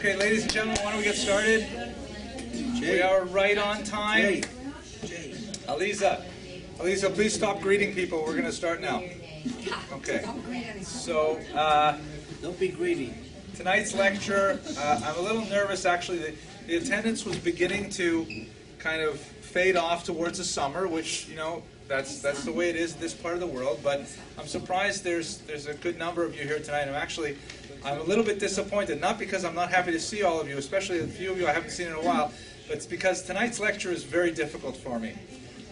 Okay, ladies and gentlemen, why don't we get started? We are right on time. Aliza, please stop greeting people. We're going to start now. Okay. So, don't be greedy. Tonight's lecture, I'm a little nervous actually. The attendance was beginning to kind of fade off towards the summer, which, you know, that's the way it is in this part of the world. But I'm surprised there's a good number of you here tonight. I'm a little bit disappointed, not because I'm not happy to see all of you, especially a few of you I haven't seen in a while, but it's because tonight's lecture is very difficult for me.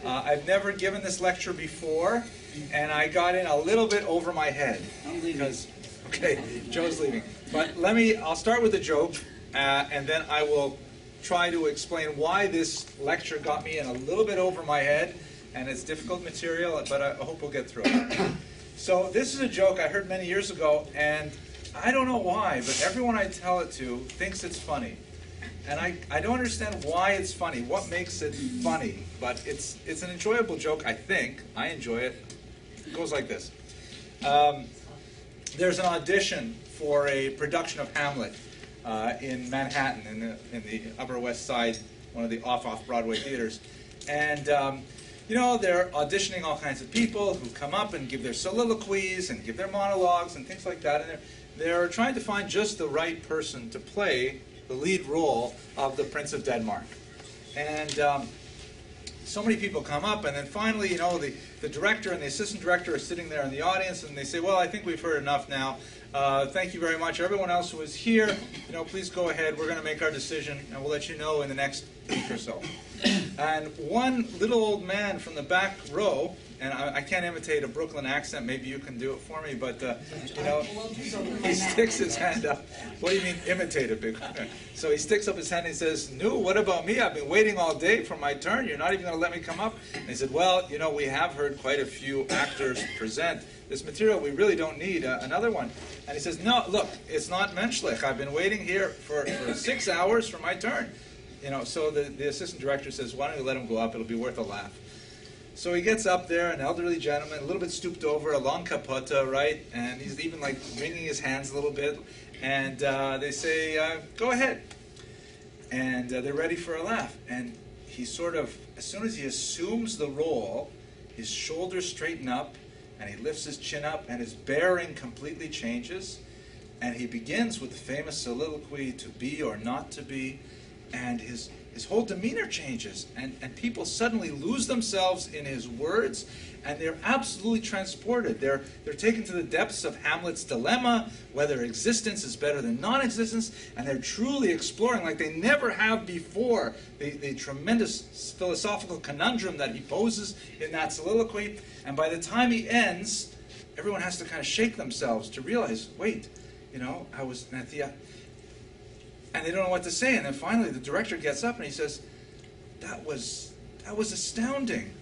I've never given this lecture before, and I got in a little bit over my head. I'm leaving. Okay, Joe's leaving. But I'll start with a joke, and then I will try to explain why this lecture got me in a little bit over my head, and it's difficult material, but I hope we'll get through it. So this is a joke I heard many years ago, and I don't know why, but everyone I tell it to thinks it's funny. And I don't understand why it's funny, what makes it funny, but it's an enjoyable joke, I think. I enjoy it. It goes like this. There's an audition for a production of Hamlet in Manhattan, in the Upper West Side, one of the off-Broadway theaters. And you know, they're auditioning all kinds of people who come up and give their soliloquies and give their monologues and things like that. And they're trying to find just the right person to play the lead role of the Prince of Denmark. And so many people come up, and then finally, you know, the director and the assistant director are sitting there in the audience, and they say, well, I think we've heard enough now. Thank you very much. Everyone else who is here, you know, please go ahead. We're going to make our decision, and we'll let you know in the next week or so. And one little old man from the back row, and I can't imitate a Brooklyn accent, maybe you can do it for me, but, you know, he sticks his hand up. What do you mean, imitate a big one? So he sticks up his hand and he says, "No, what about me? I've been waiting all day for my turn. You're not even going to let me come up?" And he said, "Well, you know, we have heard quite a few actors present this material. We really don't need another one." And he says, "No, look, it's not menschlich. I've been waiting here for 6 hours for my turn." You know, so the assistant director says, "Why don't you let him go up? It'll be worth a laugh." So he gets up there, an elderly gentleman, a little bit stooped over, a long capote, right? And he's even like wringing his hands a little bit. And they say, "Go ahead." And they're ready for a laugh. And he sort of, as soon as he assumes the role, his shoulders straighten up, and he lifts his chin up, and his bearing completely changes. And he begins with the famous soliloquy, "To be or not to be," and his whole demeanor changes, and people suddenly lose themselves in his words, and they're absolutely transported. They're taken to the depths of Hamlet's dilemma, whether existence is better than non-existence, and they're truly exploring, like they never have before, the tremendous philosophical conundrum that he poses in that soliloquy. And by the time he ends, everyone has to kind of shake themselves to realize, wait, you know, I was at the... And they don't know what to say. And then finally the director gets up and he says, that was astounding.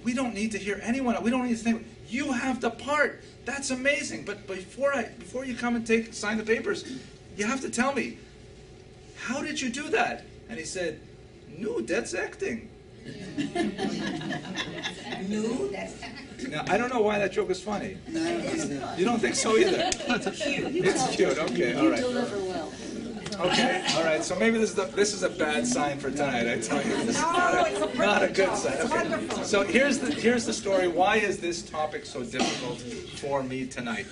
We don't need to hear anyone. We don't need to think. You have the part. That's amazing. But before you come and sign the papers, you have to tell me, how did you do that? And he said, "No, that's acting." No, that's acting. Now, I don't know why that joke is funny. No. You don't think so either? It's cute. Okay, all right. You deliver well. Okay, all right. So maybe this is a bad sign for tonight. I tell you, this is not a good sign. Okay. So here's the story. Why is this topic so difficult for me tonight?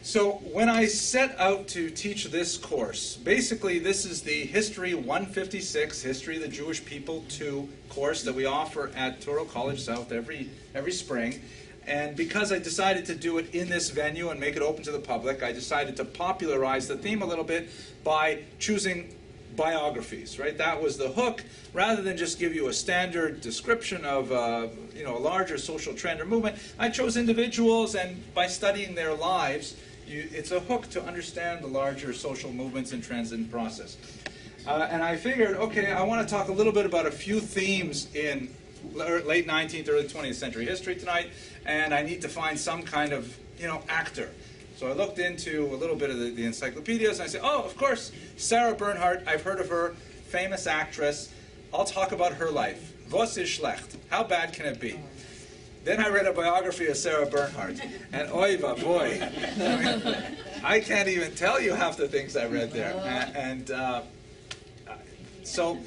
So when I set out to teach this course, basically this is the History 156, History of the Jewish People 2 course that we offer at Touro College South every spring. And because I decided to do it in this venue and make it open to the public, I decided to popularize the theme a little bit by choosing biographies, right? That was the hook. Rather than just give you a standard description of you know, a larger social trend or movement, I chose individuals, and by studying their lives, it's a hook to understand the larger social movements and trends in process. And I figured, okay, I want to talk a little bit about a few themes in late 19th, early 20th century history tonight, and I need to find some kind of, you know, actor. So I looked into a little bit of the encyclopedias, and I said, oh, of course, Sarah Bernhardt, I've heard of her, famous actress. I'll talk about her life. Was ist schlecht? How bad can it be? Then I read a biography of Sarah Bernhardt, and oy vavoy. I can't even tell you half the things I read there. So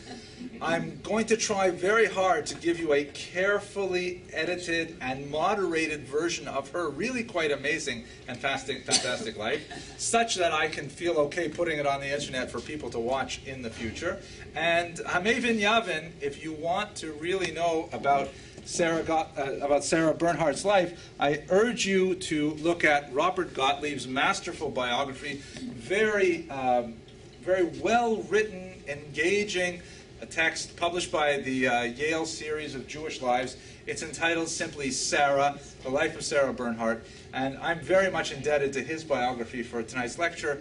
I'm going to try very hard to give you a carefully edited and moderated version of her really quite amazing and fantastic life, such that I can feel okay putting it on the internet for people to watch in the future. And Hamevin Yavin, if you want to really know about Sarah Bernhardt's life, I urge you to look at Robert Gottlieb's masterful biography, very well-written, engaging, a text published by the Yale series of Jewish lives. It's entitled simply Sarah, The Life of Sarah Bernhardt, and I'm very much indebted to his biography for tonight's lecture.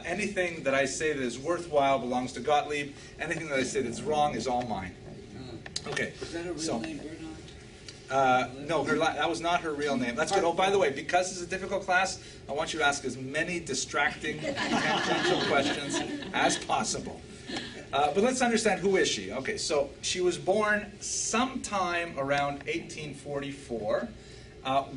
Anything that I say that is worthwhile belongs to Gottlieb. Anything that I say that's wrong is all mine. Okay. Is that her real name, Bernhardt? No, that was not her real name. That's good. Oh, by the way, because it's a difficult class, I want you to ask as many distracting, tangential questions as possible. But let's understand, who is she? Okay, so she was born sometime around 1844.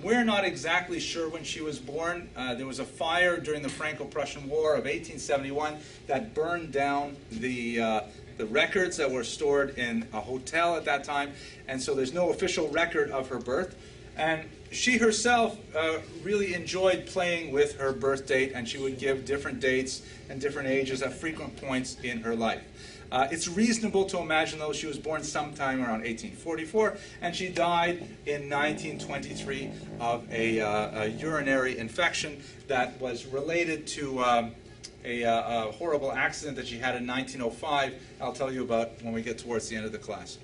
We're not exactly sure when she was born. There was a fire during the Franco-Prussian War of 1871 that burned down the records that were stored in a hotel at that time, and so there's no official record of her birth. And she herself really enjoyed playing with her birth date, and she would give different dates and different ages at frequent points in her life. It's reasonable to imagine, though, she was born sometime around 1844, and she died in 1923 of a urinary infection that was related to a horrible accident that she had in 1905. I'll tell you about when we get towards the end of the class.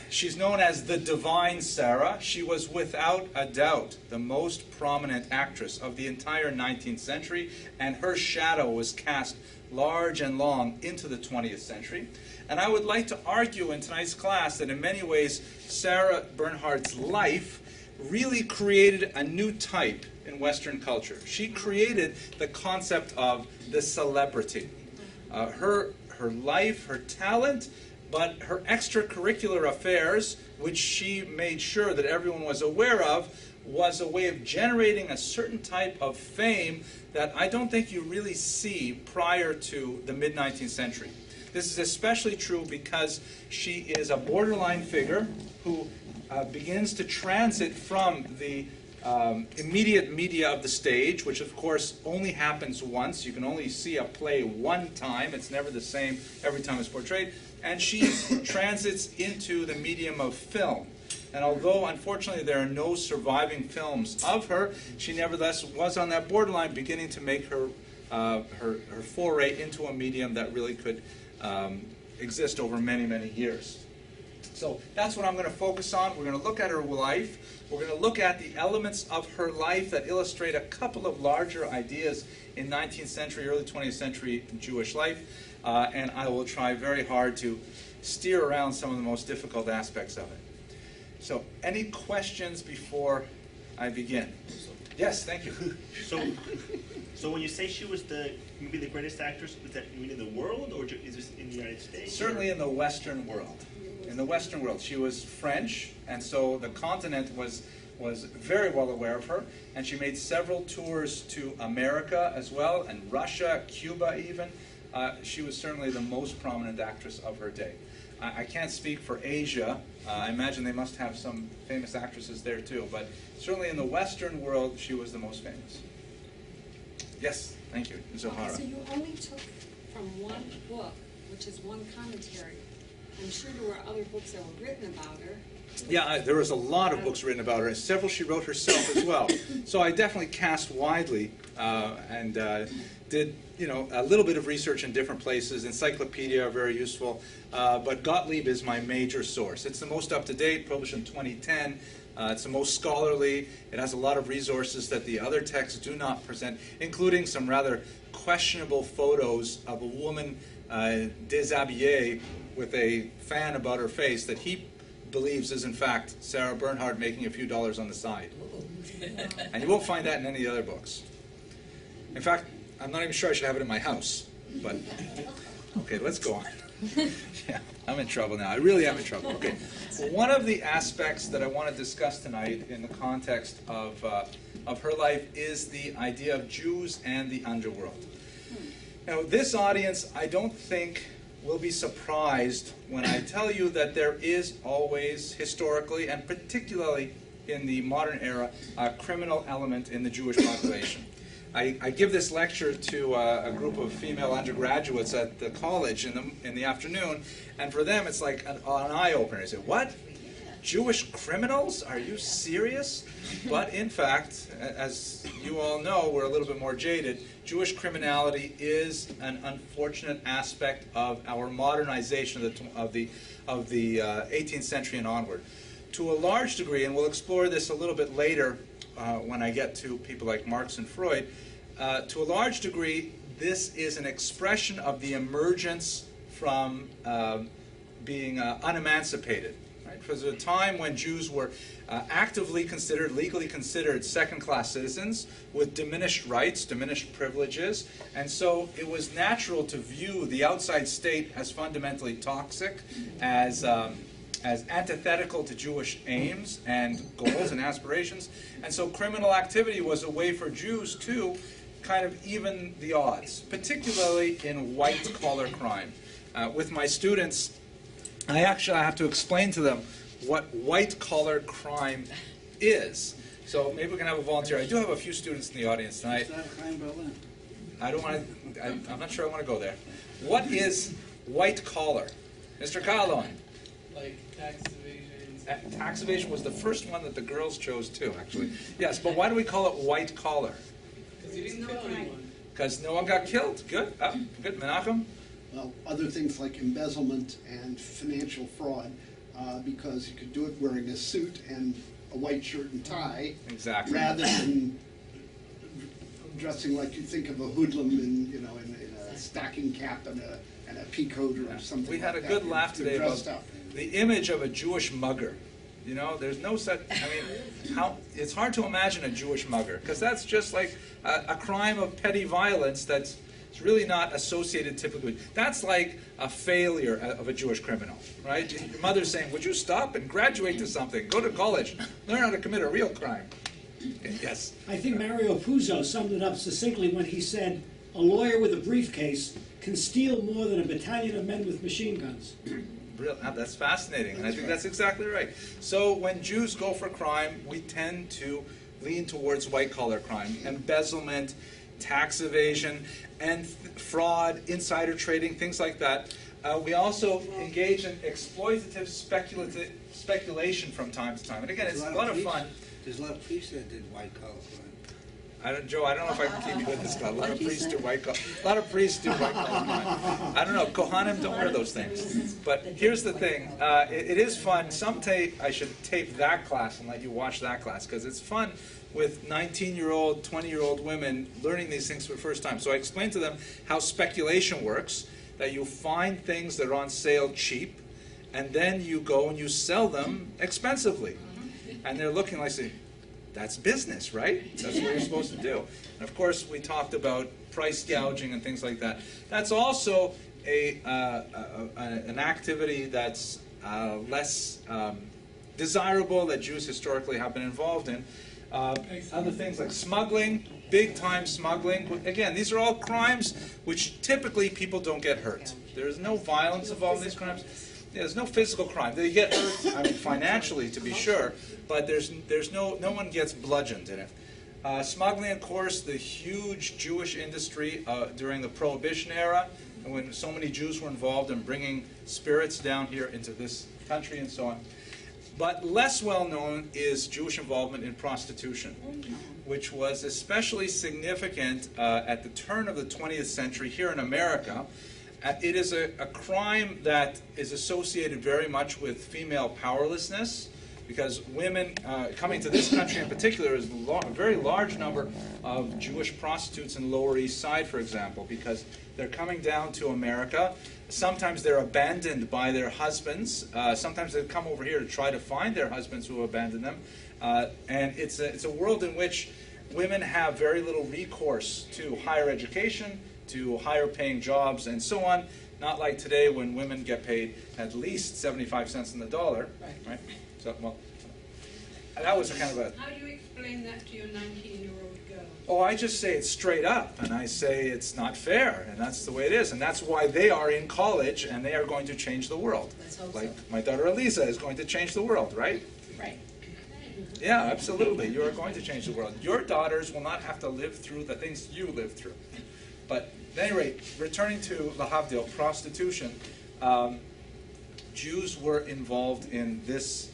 She's known as the Divine Sarah. She was without a doubt the most prominent actress of the entire 19th century, and her shadow was cast large and long into the 20th century. And I would like to argue in tonight's class that in many ways Sarah Bernhardt's life really created a new type in Western culture. She created the concept of the celebrity. Her life, her talent, but her extracurricular affairs, which she made sure that everyone was aware of, was a way of generating a certain type of fame that I don't think you really see prior to the mid-19th century. This is especially true because she is a borderline figure who begins to transit from the immediate media of the stage, which of course only happens once. You can only see a play one time. It's never the same every time it's portrayed. And she transits into the medium of film. And although, unfortunately, there are no surviving films of her, she nevertheless was on that borderline, beginning to make her foray into a medium that really could exist over many, many years. So that's what I'm going to focus on. We're going to look at her life. We're going to look at the elements of her life that illustrate a couple of larger ideas in 19th century, early 20th century Jewish life. And I will try very hard to steer around some of the most difficult aspects of it. So, any questions before I begin? Yes, thank you. So when you say she was maybe the greatest actress, is that you mean in the world, or is this in the United States? Certainly in the Western world. In the Western world. She was French, and so the continent was very well aware of her, and she made several tours to America as well, and Russia, Cuba even. She was certainly the most prominent actress of her day. I can't speak for Asia. I imagine they must have some famous actresses there too, but certainly in the Western world, she was the most famous. Yes, thank you, Zohara. So you only took from one book, which is one commentary. I'm sure there were other books that were written about her. Yeah, there was a lot of books written about her, and several she wrote herself as well. So I definitely cast widely and did a little bit of research in different places. Encyclopedia are very useful, but Gottlieb is my major source. It's the most up-to-date, published in 2010. It's the most scholarly. It has a lot of resources that the other texts do not present, including some rather questionable photos of a woman déshabillée with a fan about her face that he believes is in fact Sarah Bernhardt making a few dollars on the side. And you won't find that in any other books. In fact, I'm not even sure I should have it in my house. But okay, let's go on. Yeah, I'm in trouble now. I really am in trouble. Okay. Well, one of the aspects that I want to discuss tonight in the context of of her life is the idea of Jews and the underworld. Now, this audience, I don't think, will be surprised when I tell you that there is always, historically, and particularly in the modern era, a criminal element in the Jewish population. I give this lecture to a group of female undergraduates at the college in the afternoon, and for them it's like an eye-opener. They say, what? Jewish criminals? Are you serious? But in fact, as you all know, we're a little bit more jaded. Jewish criminality is an unfortunate aspect of our modernization of the 18th century and onward. To a large degree, and we'll explore this a little bit later when I get to people like Marx and Freud, to a large degree, this is an expression of the emergence from being unemancipated. Right? Because at a time when Jews were actively considered, legally considered second-class citizens with diminished rights, diminished privileges, and so it was natural to view the outside state as fundamentally toxic, as antithetical to Jewish aims and goals and aspirations. And so criminal activity was a way for Jews to kind of even the odds, particularly in white-collar crime. With my students, I have to explain to them what white-collar crime is. So maybe we can have a volunteer. I do have a few students in the audience tonight. Is that a crime, Berlin? I don't want to, I'm not sure I want to go there. What is white-collar? Mr. Carlon. Like tax evasion. Tax evasion was the first one that the girls chose too, actually. Yes, but why do we call it white collar? Because you didn't kill anyone. Because no one got killed. Good. Good. Menachem? Well, other things like embezzlement and financial fraud, because you could do it wearing a suit and a white shirt and tie, Exactly. rather than dressing like you think of a hoodlum in a stocking cap and a pea coat or something. We had a like good that. laugh They're today about dressed up. the image of a Jewish mugger. You know, there's no such, it's hard to imagine a Jewish mugger, because that's just like a crime of petty violence that's really not associated typically. That's like a failure of a Jewish criminal, right? Your mother's saying, would you stop and graduate to something, go to college, learn how to commit a real crime. Yes. I think Mario Puzo summed it up succinctly when he said, a lawyer with a briefcase can steal more than a battalion of men with machine guns. That's fascinating, and I think that's exactly right. So when Jews go for crime, we tend to lean towards white-collar crime, embezzlement, tax evasion, and fraud, insider trading, things like that. We also engage in exploitative speculation from time to time. And again, it's a lot of fun. There's a lot of priests that did white-collar crime. Joe, I don't know if I can keep you with this guy. A lot of priests do white-collar. A lot of priests do white-collar crime. I don't know. Kohanim don't wear those things. But here's the thing. It is fun. I should tape that class and let you watch that class, because it's fun with 19-year-old, 20-year-old women learning these things for the first time. So I explain to them how speculation works, that you find things that are on sale cheap, and then you go and you sell them expensively. And they're looking like, saying, that's business, right? That's what you're supposed to do. And of course, we talked about price gouging and things like that. That's also an activity that's less desirable, that Jews historically have been involved in. Other things like smuggling, big-time smuggling. Again, these are all crimes which typically people don't get hurt. There's no violence involved in these crimes. There's no physical crime. They get hurt, financially, to be sure, but there's no one gets bludgeoned in it. Smuggling, of course, the huge Jewish industry during the Prohibition era, and when so many Jews were involved in bringing spirits down here into this country and so on. But less well known is Jewish involvement in prostitution, which was especially significant at the turn of the 20th century here in America. It is a crime that is associated very much with female powerlessness, because women coming to this country in particular is a very large number of Jewish prostitutes in Lower East Side, for example, because they're coming down to America. Sometimes they're abandoned by their husbands. Sometimes they come over here to try to find their husbands who abandoned them. And it's a world in which women have very little recourse to higher education, to higher paying jobs, and so on. Not like today when women get paid at least 75 cents on the dollar. Right? So, well, that was a kind of a... How do you explain that to your 19-year-old girl? Oh, I just say it straight up, and I say it's not fair, and that's the way it is, and that's why they are in college, and they are going to change the world. Let's hope Like so. my daughter Elisa is going to change the world, right? Right. Yeah, absolutely. You are going to change the world. Your daughters will not have to live through the things you lived through. But at any rate, returning to lahavdil, prostitution, Jews were involved in this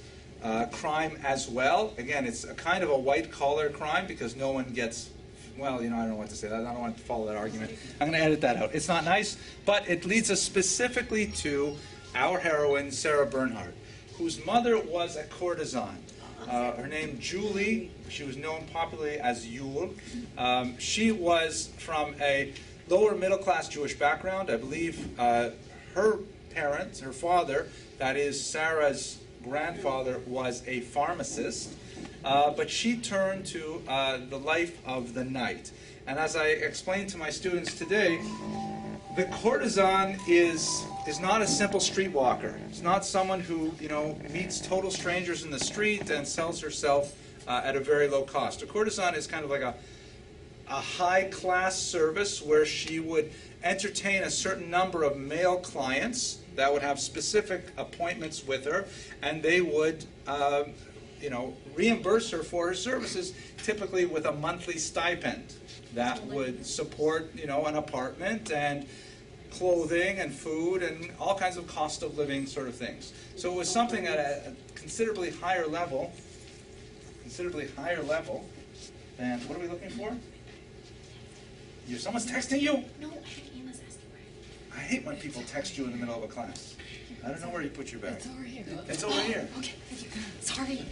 crime as well. Again, it's a kind of a white-collar crime because no one gets, well, you know, I don't know what to say. I don't want to follow that argument. I'm going to edit that out. It's not nice, but it leads us specifically to our heroine, Sarah Bernhardt, whose mother was a courtesan. Her name, Julie, she was known popularly as Yule. She was from a lower middle-class Jewish background. I believe her parents, her father, that is Sarah's grandfather, was a pharmacist. But she turned to the life of the night. And as I explained to my students today, the courtesan is not a simple streetwalker. It's not someone who, you know, meets total strangers in the street and sells herself at a very low cost. A courtesan is kind of like a high-class service where she would entertain a certain number of male clients that would have specific appointments with her, and they would, you know, reimburse her for her services, typically with a monthly stipend that would support, you know, an apartment and clothing and food and all kinds of cost of living sort of things. So it was something at a considerably higher level than, what are we looking for? Someone's texting you? No, I think Emma's asking where. I hate when people text you in the middle of a class. I don't know where you put your bag. It's over here. It's over here. Okay, thank you. Sorry.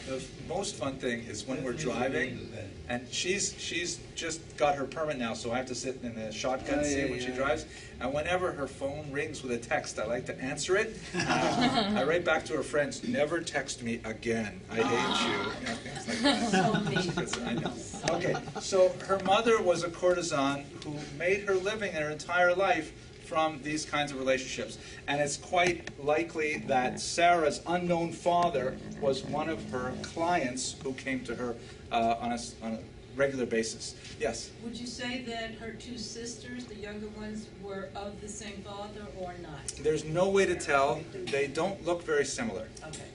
The most fun thing is when we're driving, and she's just got her permit now, so I have to sit in the shotgun seat when she drives. And whenever her phone rings with a text, I like to answer it. I write back to her friends, "Never text me again. I hate you." You know, things like that. Because I know. Okay, so her mother was a courtesan who made her living in her entire life from these kinds of relationships. And it's quite likely that Sarah's unknown father was one of her clients who came to her on a regular basis. Yes? Would you say that her two sisters, the younger ones, were of the same father or not? There's no way to tell. They don't look very similar. Okay.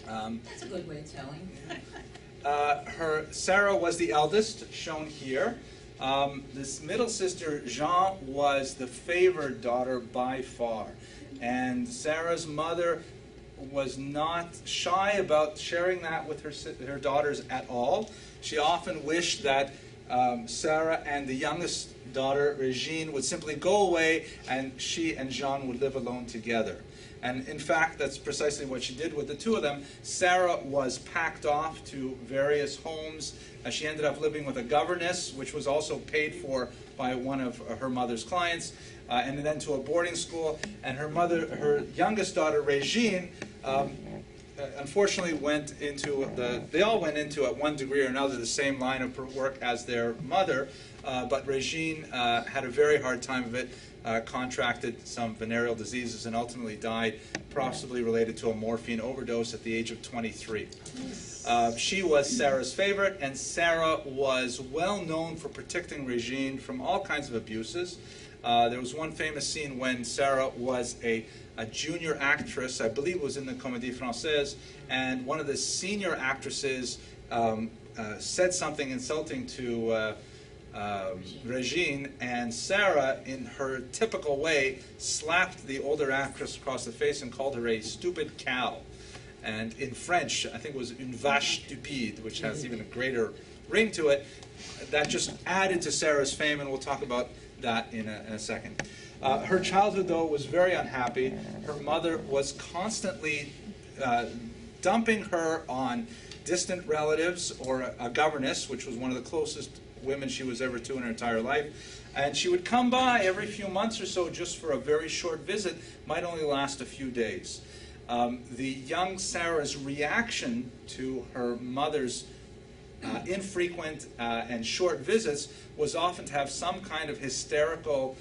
That's a good way of telling. Sarah was the eldest, shown here. This middle sister, Jean, was the favored daughter by far. And Sarah's mother was not shy about sharing that with her daughters at all. She often wished that Sarah and the youngest daughter, Regine, would simply go away and she and Jean would live alone together. And in fact, that's precisely what she did with the two of them. Sarah was packed off to various homes. She ended up living with a governess, which was also paid for by one of her mother's clients, and then to a boarding school. And her youngest daughter, Regine, unfortunately they all went into, at one degree or another, the same line of work as their mother, but Regine had a very hard time of it. Contracted some venereal diseases and ultimately died, possibly related to a morphine overdose at the age of 23. She was Sarah's favorite, and Sarah was well known for protecting Regine from all kinds of abuses. There was one famous scene when Sarah was a junior actress, I believe it was in the Comédie Française, and one of the senior actresses said something insulting to Regine, and Sarah, in her typical way, slapped the older actress across the face and called her a stupid cow. And in French, I think it was une vache stupide, which has even a greater ring to it. That just added to Sarah's fame, and we'll talk about that in a second. Her childhood, though, was very unhappy. Her mother was constantly dumping her on distant relatives or a governess, which was one of the closest women she was ever to in her entire life. And she would come by every few months or so just for a very short visit, might only last a few days. The young Sarah's reaction to her mother's infrequent and short visits was often to have some kind of hysterical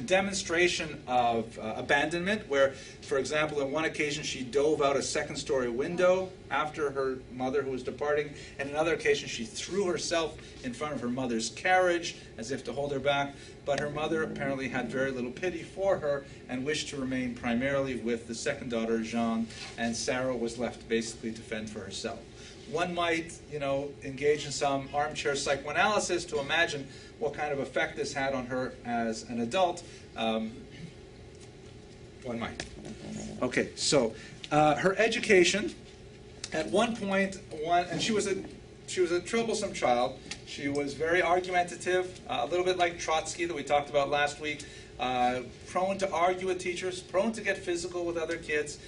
demonstration of abandonment, where, for example, on one occasion she dove out a second-story window after her mother who was departing, and another occasion she threw herself in front of her mother's carriage as if to hold her back, but her mother apparently had very little pity for her and wished to remain primarily with the second daughter, Jean, and Sarah was left basically to fend for herself. One might, engage in some armchair psychoanalysis to imagine what kind of effect this had on her as an adult. One might. Okay, so her education, at one point, and she was a troublesome child. She was very argumentative, a little bit like Trotsky that we talked about last week, prone to argue with teachers, prone to get physical with other kids,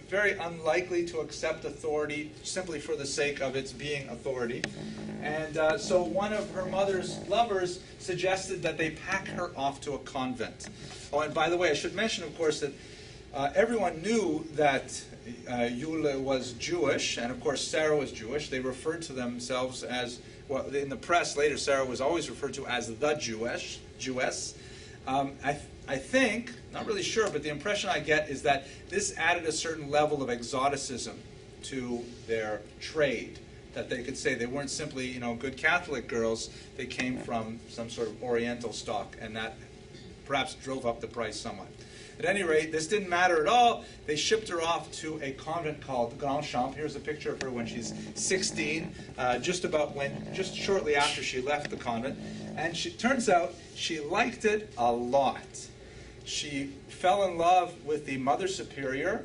very unlikely to accept authority simply for the sake of its being authority. And so one of her mother's lovers suggested that they pack her off to a convent. Oh, and by the way, I should mention, of course, that everyone knew that Yule was Jewish, and of course Sarah was Jewish. They referred to themselves as, well, in the press later, Sarah was always referred to as the Jewess. I think, not really sure, but the impression I get is that this added a certain level of exoticism to their trade. That they could say they weren't simply, good Catholic girls, they came from some sort of Oriental stock, and that perhaps drove up the price somewhat. At any rate, this didn't matter at all. They shipped her off to a convent called Grand Champ. Here's a picture of her when she's 16, just shortly after she left the convent. And turns out she liked it a lot. She fell in love with the Mother Superior,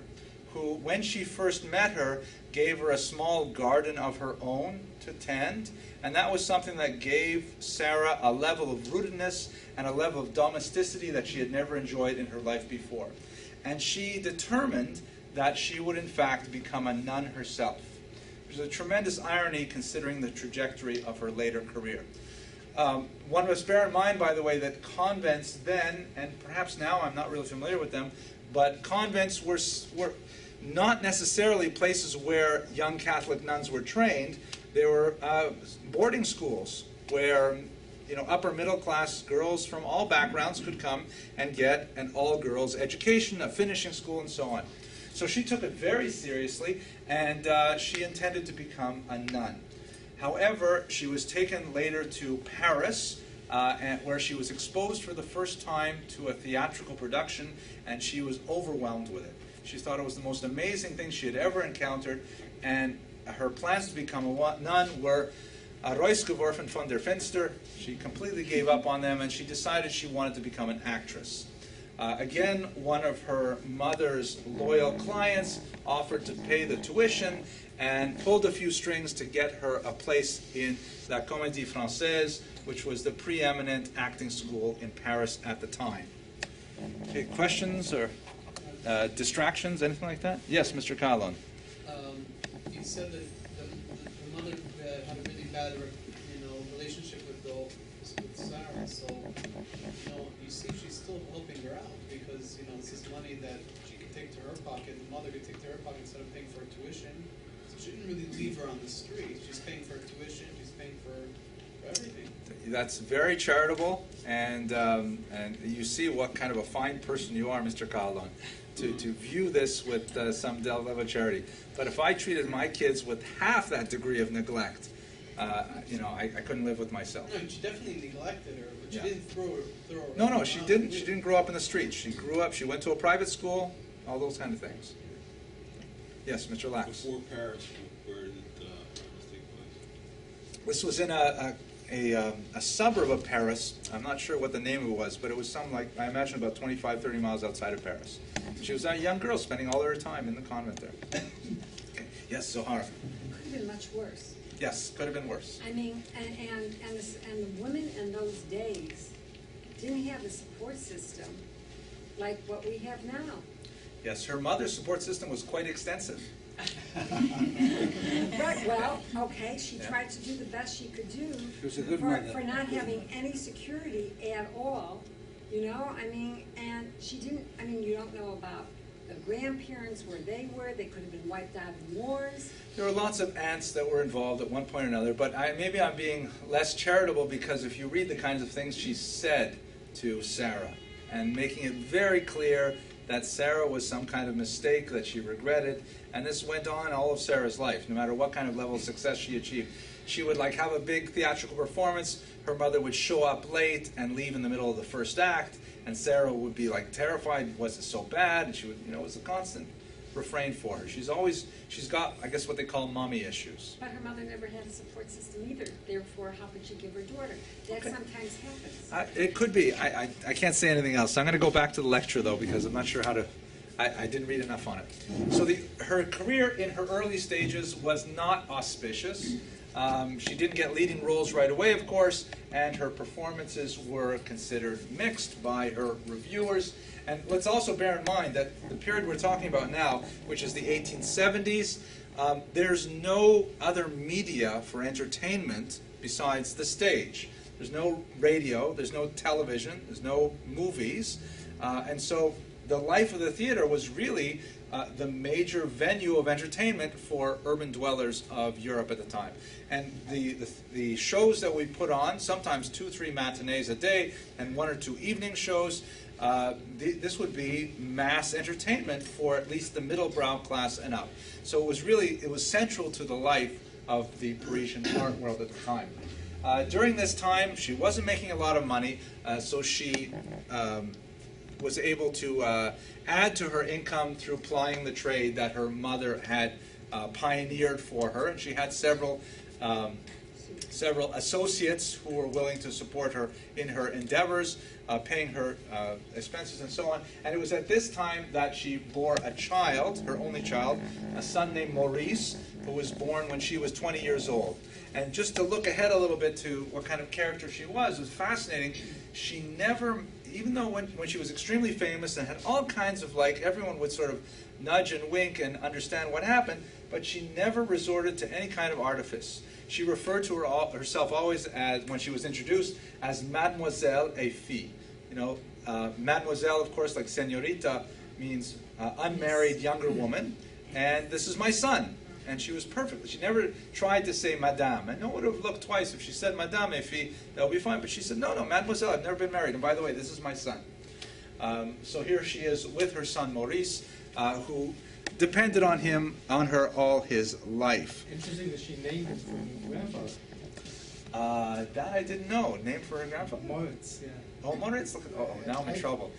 who, when she first met her, gave her a small garden of her own to tend. And that was something that gave Sarah a level of rootedness and a level of domesticity that she had never enjoyed in her life before. And she determined that she would, in fact, become a nun herself. Which is a tremendous irony considering the trajectory of her later career. One must bear in mind, by the way, that convents then, and perhaps now I'm not really familiar with them, but convents were not necessarily places where young Catholic nuns were trained. They were boarding schools where upper middle class girls from all backgrounds could come and get an all-girls education, a finishing school, and so on. So she took it very seriously, and she intended to become a nun. However, she was taken later to Paris, where she was exposed for the first time to a theatrical production, and she was overwhelmed with it. She thought it was the most amazing thing she had ever encountered, and her plans to become a nun were rausgeworfen von der Fenster. She completely gave up on them, and she decided she wanted to become an actress. Again, one of her mother's loyal clients offered to pay the tuition and pulled a few strings to get her a place in La Comédie Française, which was the preeminent acting school in Paris at the time. Okay, questions or distractions, anything like that? Yes, Mr. Kalon. You said that the mother had a really bad, relationship with Sarah. So, you see, she's still helping her out because this is money that she could take to her pocket. The mother could take to her pocket instead of paying for her tuition. So she didn't really leave her on the street. She's paying for her tuition. She's paying for everything. That's very charitable, and you see what kind of a fine person you are, Mr. Kalon, to view this with some level of charity. But if I treated my kids with half that degree of neglect, I couldn't live with myself. No, she definitely neglected her, but she didn't throw her. No, she didn't. She didn't grow up in the streets. She grew up. She went to a private school. All those kind of things. Yes, Mr. Lax. Before Paris, where did this take place? This was in a suburb of Paris. I'm not sure what the name of it was, but it was I imagine about 25, 30 miles outside of Paris. She was a young girl spending all her time in the convent there. Okay. Yes, Zohar. Could have been much worse. Yes, could have been worse. I mean, and the women in those days didn't have a support system like what we have now. Yes, her mother's support system was quite extensive. Right, well, okay, she tried to do the best she could do She was a good mother. for not having any security at all, and she didn't, you don't know about the grandparents, where they could have been wiped out in wars. There were lots of aunts that were involved at one point or another, but maybe I'm being less charitable because if you read the kinds of things she said to Sarah, and making it very clear that Sarah was some kind of mistake that she regretted, and this went on all of Sarah's life, no matter what kind of level of success she achieved. She would like have a big theatrical performance, her mother would show up late and leave in the middle of the first act, and Sarah would be like terrified, was it so bad? And she would, it was a constant refrain for her. She's got, I guess, what they call mommy issues. But her mother never had a support system either. Therefore, how could she give her daughter? That sometimes happens. It could be. I can't say anything else. I'm going to go back to the lecture, though, because I'm not sure how to... I didn't read enough on it. So her career in her early stages was not auspicious. She didn't get leading roles right away, of course, and her performances were considered mixed by her reviewers. And let's also bear in mind that the period we're talking about now, which is the 1870s, there's no other media for entertainment besides the stage. There's no radio, there's no television, there's no movies, and so the life of the theater was really the major venue of entertainment for urban dwellers of Europe at the time. And the shows that we put on, sometimes 2-3 matinees a day and 1 or 2 evening shows, this would be mass entertainment for at least the middle brow class and up. So it was central to the life of the Parisian art world at the time. During this time, she wasn't making a lot of money, so she was able to add to her income through plying the trade that her mother had pioneered for her, and she had several associates who were willing to support her in her endeavors, paying her expenses and so on. And it was at this time that she bore a child, her only child, a son named Maurice, who was born when she was 20 years old. And just to look ahead a little bit to what kind of character she was fascinating. She never, even though when she was extremely famous and had all kinds of, everyone would sort of nudge and wink and understand what happened, but she never resorted to any kind of artifice. She referred to herself always as, when she was introduced, as Mademoiselle et fille. Mademoiselle, of course, like señorita, means unmarried younger woman, and this is my son. And she was perfect. She never tried to say madame. And no one would have looked twice if she said madame et fille, that would be fine. But she said, no, mademoiselle, I've never been married. And by the way, this is my son. So here she is with her son Maurice, who depended on her all his life. Interesting that she named him for her grandfather. That I didn't know. Named for her grandfather? Moritz, yeah. Oh, Moritz? Look at, now I'm in trouble.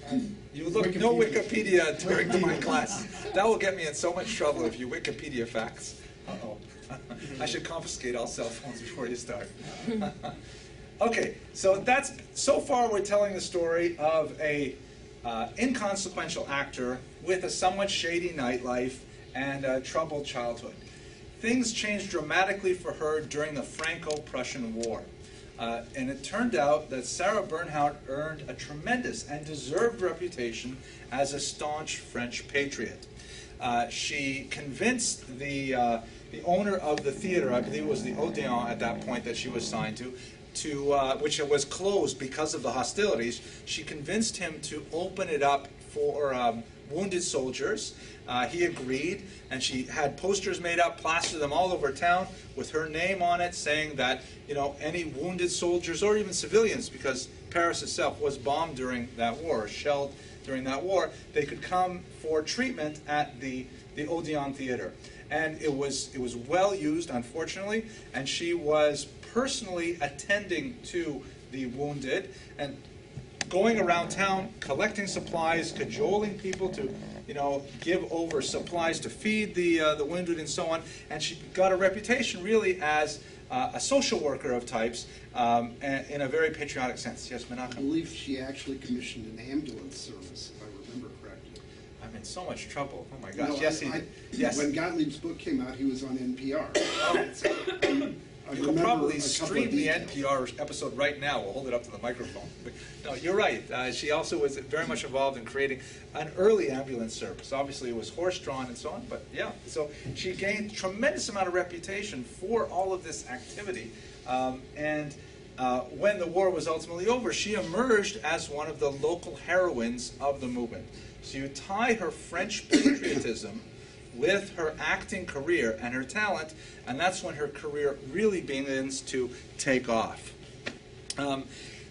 You look no Wikipedia during my class. That will get me in so much trouble if you Wikipedia facts. Uh-oh. I should confiscate all cell phones before you start. Okay, so far we're telling the story of a inconsequential actor with a somewhat shady nightlife and a troubled childhood. Things changed dramatically for her during the Franco-Prussian War. And it turned out that Sarah Bernhardt earned a tremendous and deserved reputation as a staunch French patriot. She convinced the owner of the theater, I believe it was the Odeon at that point that she was signed to which was closed because of the hostilities. She convinced him to open it up for wounded soldiers. He agreed, and she had posters made up, plastered them all over town with her name on it, saying that any wounded soldiers or even civilians, because Paris itself was bombed during that war, shelled during that war, they could come for treatment at the Odeon Theater. And it was well used, unfortunately, and she was personally attending to the wounded and going around town, collecting supplies, cajoling people to, give over supplies to feed the wounded and so on. And she got a reputation really as a social worker of types in a very patriotic sense. Yes, Menachem? I believe she actually commissioned an ambulance service, if I remember correctly. I'm in so much trouble. Oh my gosh. No, Yes, he did. Yes. When Gottlieb's book came out, he was on NPR. You can probably stream the NPR episode right now. We'll hold it up to the microphone. But, no, you're right. She also was very much involved in creating an early ambulance service. Obviously, it was horse-drawn and so on, but yeah. So she gained a tremendous amount of reputation for all of this activity. When the war was ultimately over, she emerged as one of the local heroines of the movement. So you tie her French patriotism with her acting career and her talent, and that's when her career really begins to take off.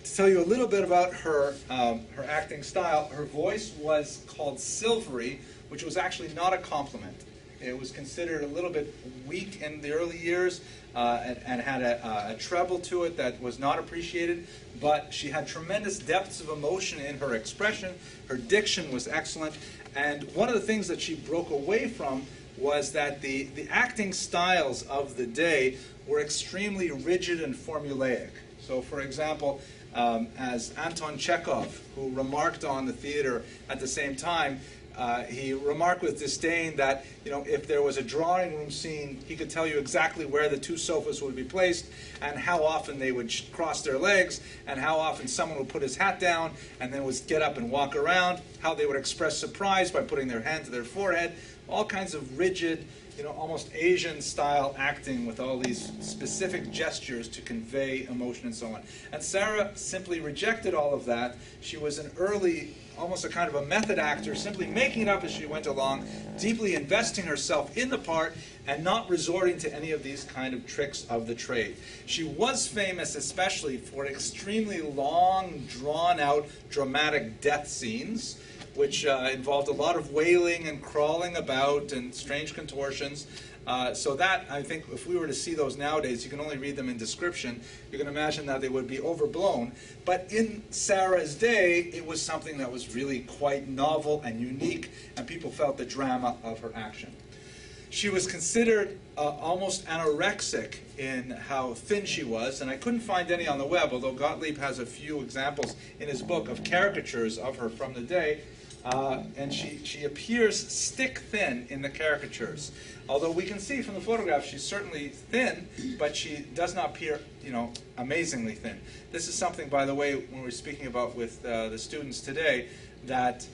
to tell you a little bit about her, her acting style, her voice was called silvery, which was actually not a compliment. It was considered a little bit weak in the early years and had a treble to it that was not appreciated, but she had tremendous depths of emotion in her expression. Her diction was excellent, and one of the things that she broke away from was that the acting styles of the day were extremely rigid and formulaic. So, for example, as Anton Chekhov, who remarked on the theater at the same time, he remarked with disdain that, if there was a drawing room scene, he could tell you exactly where the two sofas would be placed and how often they would cross their legs and how often someone would put his hat down and then would get up and walk around, how they would express surprise by putting their hand to their forehead, all kinds of rigid, almost Asian-style acting with all these specific gestures to convey emotion and so on. And Sarah simply rejected all of that. She was an early, almost a kind of a method actor, simply making it up as she went along, deeply investing herself in the part, and not resorting to any of these kind of tricks of the trade. She was famous especially for extremely long, drawn-out, dramatic death scenes, which involved a lot of wailing and crawling about and strange contortions. So that, I think, if we were to see those nowadays, you can only read them in description. You can imagine that they would be overblown. But in Sarah's day, it was something that was really quite novel and unique, and people felt the drama of her action. She was considered almost anorexic in how thin she was, and I couldn't find any on the web, although Gottlieb has a few examples in his book of caricatures of her from the day. And she appears stick thin in the caricatures. Although we can see from the photograph she's certainly thin, but she does not appear, amazingly thin. This is something, by the way, when we're speaking about with the students today, that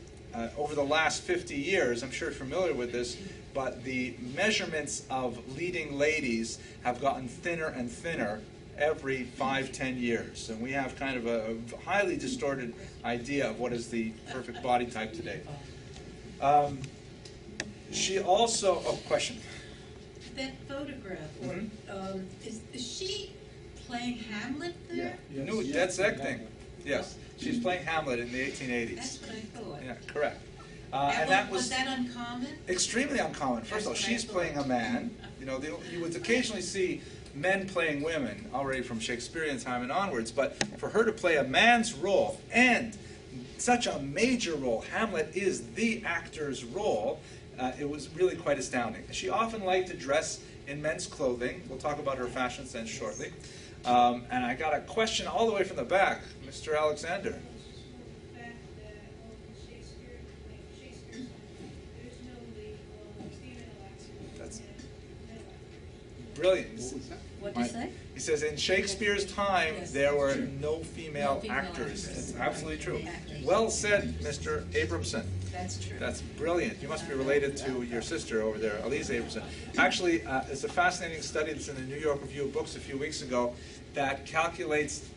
over the last 50 years, I'm sure you're familiar with this, but the measurements of leading ladies have gotten thinner and thinner every 5-10 years. And we have kind of a highly distorted idea of what is the perfect body type today. She also, question. That photograph, is she playing Hamlet there? Yeah. No, that's acting. Yes. She's playing Hamlet in the 1880s. That's what I thought. Yeah, correct. And that was that uncommon? Extremely uncommon. First of all, she's playing a man. You would occasionally see men playing women already from Shakespearean time and onwards, but for her to play a man's role, and such a major role, Hamlet is the actor's role, it was really quite astounding. She often liked to dress in men's clothing. We'll talk about her fashion sense shortly. And I got a question all the way from the back, Mr. Alexander. Brilliant. What did you say? He says, in Shakespeare's time, there were no female actors. It's absolutely true. Well said, Mr. Abramson. That's true. That's brilliant. You must be related to your sister over there, Elise Abramson. Actually, it's a fascinating study that's in the New York Review of Books a few weeks ago that calculates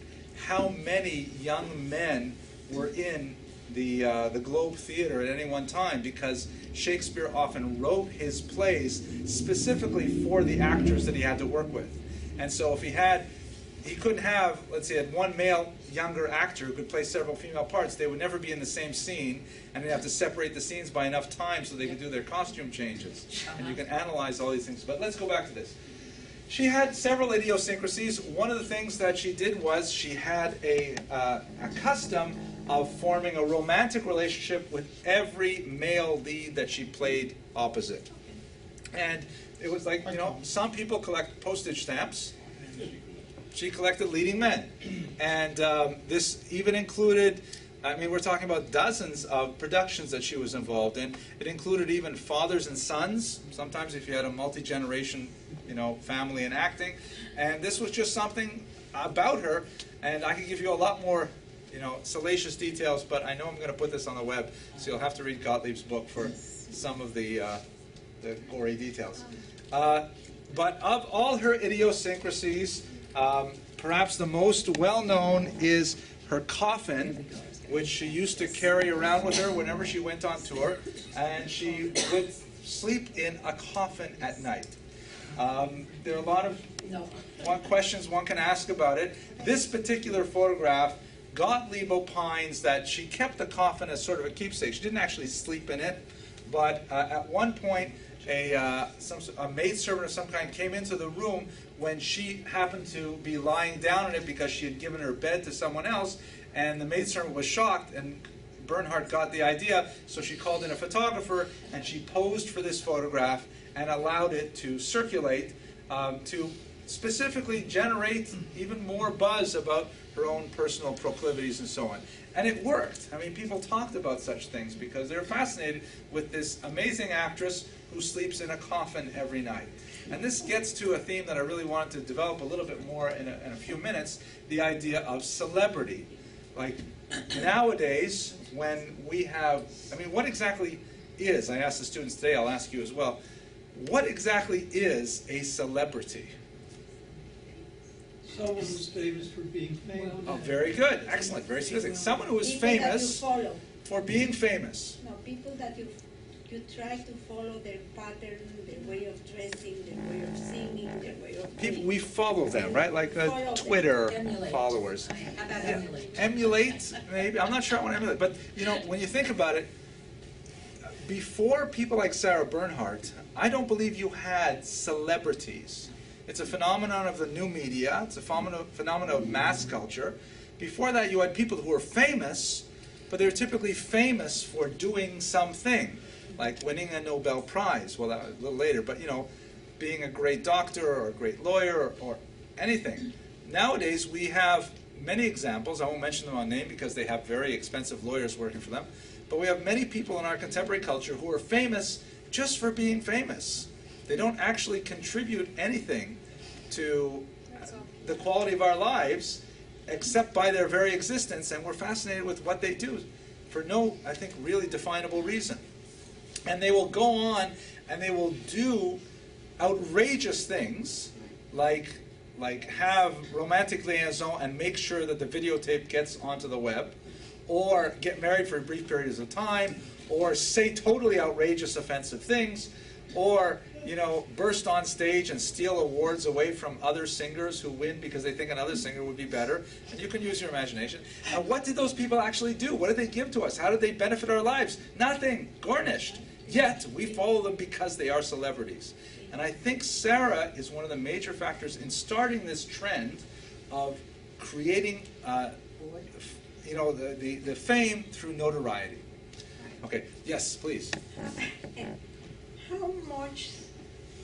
how many young men were in the Globe Theater at any one time, because Shakespeare often wrote his plays specifically for the actors that he had to work with. And so if he couldn't have, let's say, one male younger actor who could play several female parts, they would never be in the same scene, and they'd have to separate the scenes by enough time so they could do their costume changes. And you can analyze all these things. But let's go back to this. She had several idiosyncrasies. One of the things that she did was she had a custom of forming a romantic relationship with every male lead that she played opposite. And it was like, some people collect postage stamps. She collected leading men. And this even included, we're talking about dozens of productions that she was involved in. It included even fathers and sons, sometimes if you had a multi-generation, family in acting. And this was just something about her. And I could give you a lot more salacious details, but I know I'm going to put this on the web, so you'll have to read Gottlieb's book for some of the gory details. But of all her idiosyncrasies, perhaps the most well-known is her coffin, which she used to carry around with her whenever she went on tour, and she would sleep in a coffin at night. There are a lot of questions one can ask about it. This particular photograph Gottlieb opines that she kept the coffin as sort of a keepsake. She didn't actually sleep in it, but at one point a maidservant of some kind came into the room when she happened to be lying down in it because she had given her bed to someone else, and the maidservant was shocked, and Bernhardt got the idea, so she called in a photographer, and she posed for this photograph and allowed it to circulate to specifically generate even more buzz about her own personal proclivities and so on. And it worked. I mean, people talked about such things because they're fascinated with this amazing actress who sleeps in a coffin every night. And this gets to a theme that I really wanted to develop a little bit more in a few minutes, the idea of celebrity. Like, nowadays, when we have, I mean, what exactly is, I asked the students today, I'll ask you as well, what exactly is a celebrity? Someone who's famous for being famous. Oh, very good. Excellent. Very specific. Someone who is famous for being famous. No, people that you try to follow their pattern, their way of dressing, their way of singing, their way of People, we follow them, right? Like Twitter followers. Yeah. Emulate, maybe. I'm not sure I want to emulate. But, you know, when you think about it, before people like Sarah Bernhardt, I don't believe you had celebrities. It's a phenomenon of the new media. It's a phenomenon of mass culture. Before that, you had people who were famous, but they were typically famous for doing something, like winning a Nobel Prize. Well, that was a little later, but, you know, being a great doctor or a great lawyer or anything. Nowadays, we have many examples. I won't mention them on name because they have very expensive lawyers working for them. But we have many people in our contemporary culture who are famous just for being famous. They don't actually contribute anything to the quality of our lives except by their very existence, and we're fascinated with what they do for no, I think, really definable reason. And they will go on and they will do outrageous things like have romantic liaison and make sure that the videotape gets onto the web, or get married for brief periods of time, or say totally outrageous, offensive things, or, you know, burst on stage and steal awards away from other singers who win because they think another singer would be better. And you can use your imagination. And what did those people actually do? What did they give to us? How did they benefit our lives? Nothing. Garnished. Yet, we follow them because they are celebrities. And I think Sarah is one of the major factors in starting this trend of creating you know, the fame through notoriety. Okay, yes, please. How much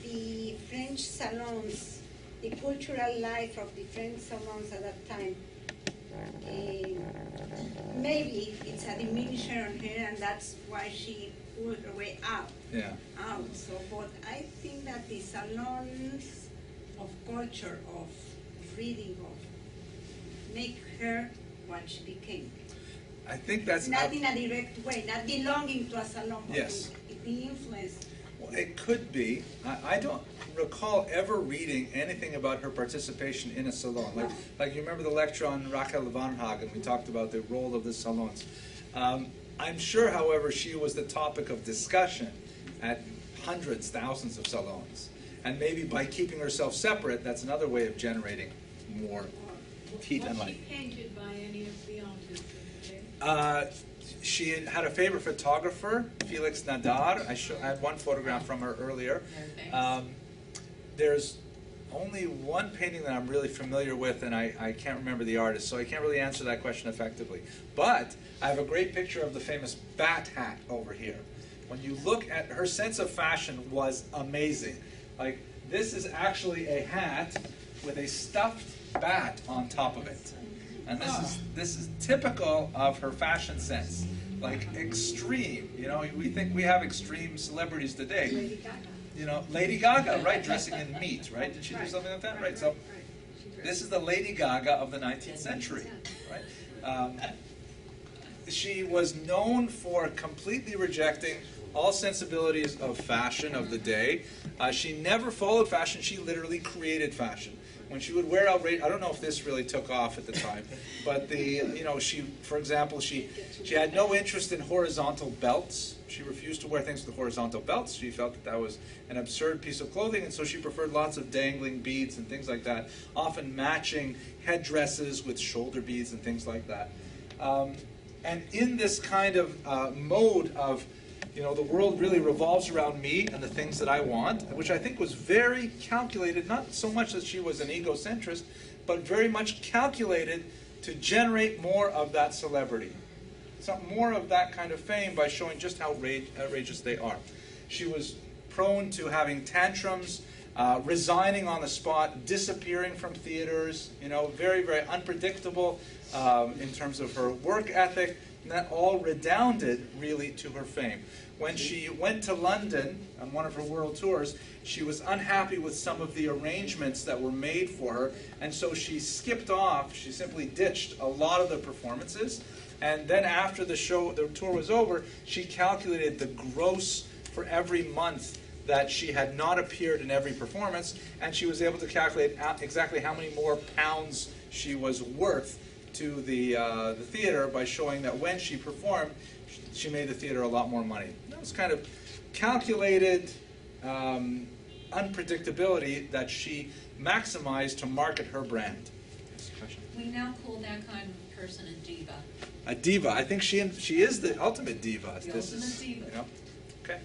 the French salons, the cultural life of the French salons at that time, maybe it's a diminisher on her, and that's why she pulled her way out. Yeah. So, but I think that the salons of culture, of reading, of make her what she became. I think that's not in a direct way, not belonging to a salon, but yes. The influence. Well, it could be. I don't recall ever reading anything about her participation in a salon. Like you remember the lecture on Rachel Varnhagen, we talked about the role of the salons. I'm sure, however, she was the topic of discussion at hundreds, thousands of salons. And maybe by keeping herself separate, that's another way of generating more heat and light. Was she painted by any of the artists of the day? She had a favorite photographer, Felix Nadar. I had one photograph from her earlier. There's only one painting that I'm really familiar with, and I can't remember the artist, so I can't really answer that question effectively. But I have a great picture of the famous bat hat over here. When you look at her sense of fashion was amazing. Like, this is actually a hat with a stuffed bat on top of it. And this is typical of her fashion sense. Like, extreme. You know, we think we have extreme celebrities today. Lady Gaga. You know, Lady Gaga, right, dressing in meat, right? Did she do something like that? Right, so this is the Lady Gaga of the 19th century, right? She was known for completely rejecting all sensibilities of fashion of the day. She never followed fashion, she literally created fashion. when she would wear outrageous, I don't know if this really took off at the time, but she, for example, she had no interest in horizontal belts. She refused to wear things with horizontal belts. She felt that was an absurd piece of clothing, and so she preferred lots of dangling beads and things like that, often matching headdresses with shoulder beads and things like that. And in this kind of mode of, the world really revolves around me and the things that I want, which I think was very calculated, not so much that she was an egocentrist, but very much calculated to generate more of that celebrity. More of that kind of fame by showing just how outrageous they are. She was prone to having tantrums, resigning on the spot, disappearing from theaters, very, very unpredictable in terms of her work ethic, and that all redounded really to her fame. When she went to London on one of her world tours, she was unhappy with some of the arrangements that were made for her, and so she skipped off, she simply ditched a lot of the performances, and then after the tour was over, she calculated the gross for every month that she had not appeared in every performance, and she was able to calculate exactly how many more pounds she was worth to the theater by showing that when she performed, she made the theater a lot more money. That was kind of calculated unpredictability that she maximized to market her brand. We now call that kind of person a diva. A diva. I think she is the ultimate diva. The ultimate diva. Okay.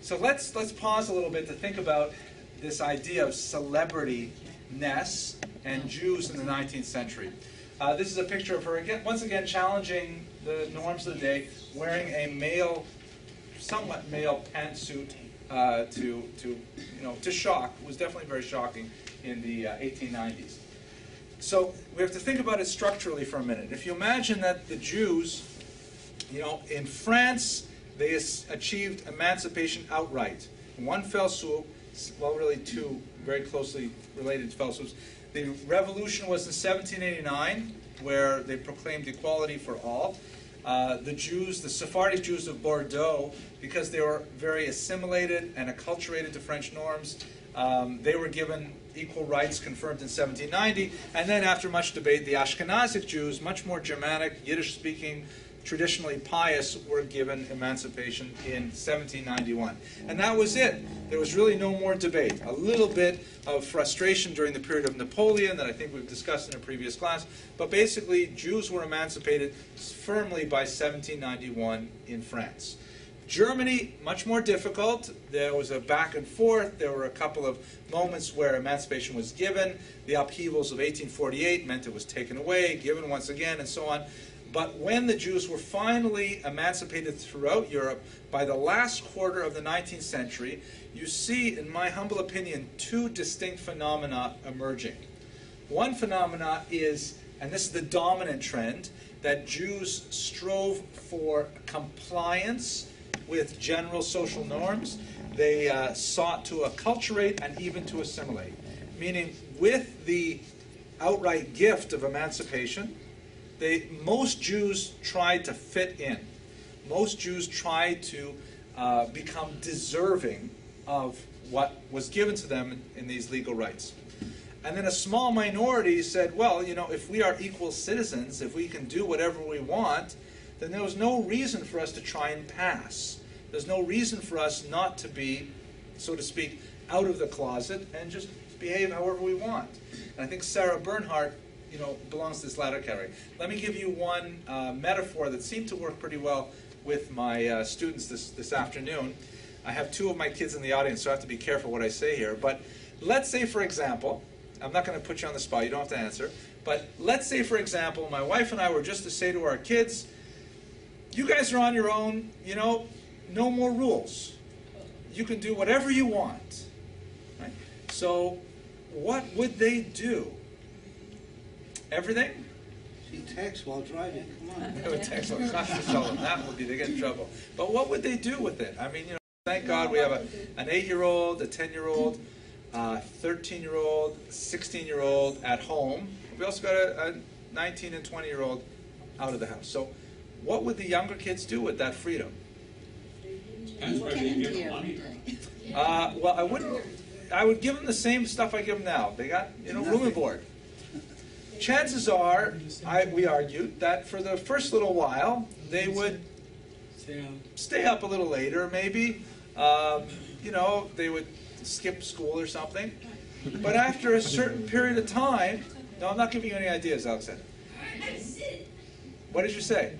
So let's pause a little bit to think about this idea of celebrity-ness and Jews in the 19th century. This is a picture of her, once again challenging the norms of the day, wearing a somewhat male pantsuit to shock. It was definitely very shocking in the 1890s. So we have to think about it structurally for a minute. If you imagine that the Jews, in France, they achieved emancipation outright. In one fell swoop, well, really two very closely related fell swoops. The revolution was in 1789, where they proclaimed equality for all. The Jews, the Sephardic Jews of Bordeaux, because they were very assimilated and acculturated to French norms, they were given equal rights confirmed in 1790. And then after much debate, the Ashkenazic Jews, much more Germanic, Yiddish-speaking, traditionally pious, were given emancipation in 1791. And that was it. There was really no more debate. A little bit of frustration during the period of Napoleon that I think we've discussed in a previous class. But basically, Jews were emancipated firmly by 1791 in France. Germany, much more difficult. There was a back and forth. There were a couple of moments where emancipation was given. The upheavals of 1848 meant it was taken away, given once again, and so on. But when the Jews were finally emancipated throughout Europe, by the last quarter of the 19th century, you see, in my humble opinion, two distinct phenomena emerging. One phenomena is, and this is the dominant trend, that Jews strove for compliance with general social norms. They sought to acculturate and even to assimilate. Meaning, with the outright gift of emancipation, most Jews tried to fit in. Most Jews tried to become deserving of what was given to them in these legal rights. And then a small minority said, well, if we are equal citizens, if we can do whatever we want, then there was no reason for us to try and pass. There's no reason for us not to be, so to speak, out of the closet and just behave however we want. And I think Sarah Bernhardt belongs to this latter category. Let me give you one metaphor that seemed to work pretty well with my students this afternoon. I have two of my kids in the audience, so I have to be careful what I say here. But let's say, for example, I'm not going to put you on the spot, you don't have to answer, but let's say, for example, my wife and I were just to say to our kids, you guys are on your own, no more rules. You can do whatever you want. Right? So what would they do? Everything? She texts while driving. Come on. They would text while driving. That would be, they get in trouble. But what would they do with it? I mean, thank God we have an 8-year-old, a 10-year-old, 13-year-old, 16-year-old at home. We also got a 19 and 20-year-old out of the house. So what would the younger kids do with that freedom? Depends where they get the money. Well, I wouldn't. I would give them the same stuff I give them now. They got, room and board. Chances are, we argued, that for the first little while, they would stay up a little later, maybe. They would skip school or something. But after a certain period of time, no, I'm not giving you any ideas, Alexander. What did you say?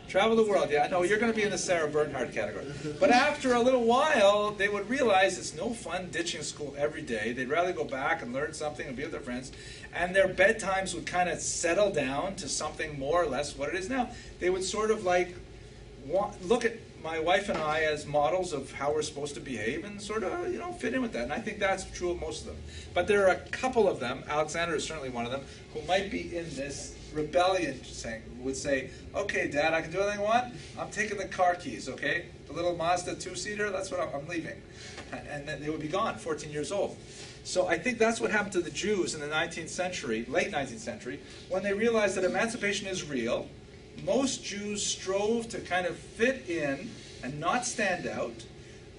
Travel the world, yeah. No, you're going to be in the Sarah Bernhardt category. But after a little while, they would realize it's no fun ditching school every day. They'd rather go back and learn something and be with their friends. And their bedtimes would kind of settle down to something more or less what it is now. They would sort of like look at my wife and I as models of how we're supposed to behave and sort of, fit in with that. And I think that's true of most of them. But there are a couple of them, Alexander is certainly one of them, who might be in this rebellion would say, okay, Dad, I can do anything I want. I'm taking the car keys, okay? The little Mazda 2-seater, that's what I'm leaving. And then they would be gone, 14 years old. So I think that's what happened to the Jews in the 19th century, late 19th century, when they realized that emancipation is real. Most Jews strove to kind of fit in and not stand out,